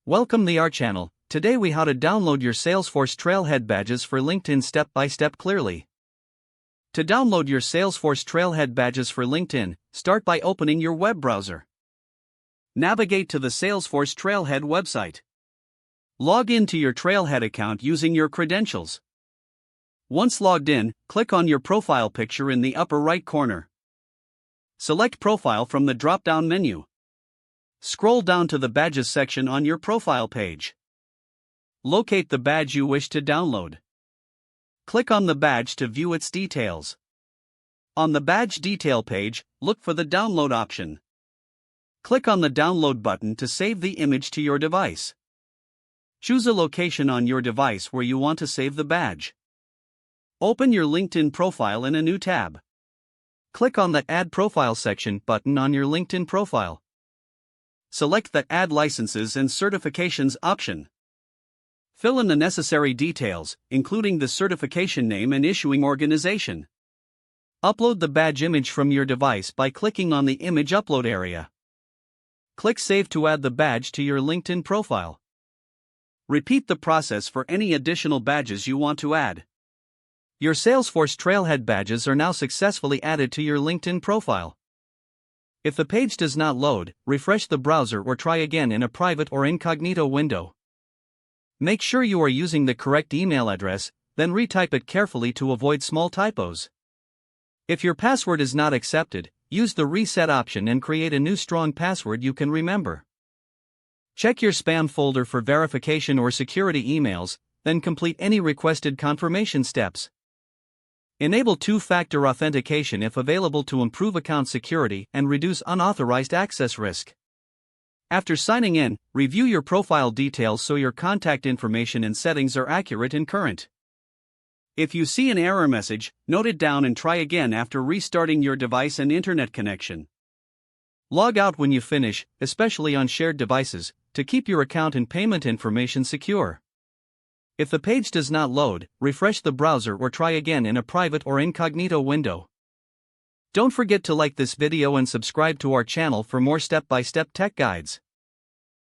Welcome to our channel. Today we how to download your Salesforce Trailhead badges for LinkedIn step by step clearly. To download your Salesforce Trailhead badges for LinkedIn, start by opening your web browser. Navigate to the Salesforce Trailhead website. Log into your Trailhead account using your credentials. Once logged in, click on your profile picture in the upper right corner. Select Profile from the drop-down menu. Scroll down to the Badges section on your profile page. Locate the badge you wish to download. Click on the badge to view its details. On the badge detail page, look for the Download option. Click on the Download button to save the image to your device. Choose a location on your device where you want to save the badge. Open your LinkedIn profile in a new tab. Click on the Add Profile section button on your LinkedIn profile. Select the Add Licenses and Certifications option. Fill in the necessary details, including the certification name and issuing organization. Upload the badge image from your device by clicking on the Image Upload area. Click Save to add the badge to your LinkedIn profile. Repeat the process for any additional badges you want to add. Your Salesforce Trailhead badges are now successfully added to your LinkedIn profile. If the page does not load, refresh the browser or try again in a private or incognito window. Make sure you are using the correct email address, then retype it carefully to avoid small typos. If your password is not accepted, use the Reset option and create a new strong password you can remember. Check your spam folder for verification or security emails, then complete any requested confirmation steps. Enable two-factor authentication if available to improve account security and reduce unauthorized access risk. After signing in, review your profile details so your contact information and settings are accurate and current. If you see an error message, note it down and try again after restarting your device and internet connection. Log out when you finish, especially on shared devices, to keep your account and payment information secure. If the page does not load, refresh the browser or try again in a private or incognito window. Don't forget to like this video and subscribe to our channel for more step-by-step tech guides.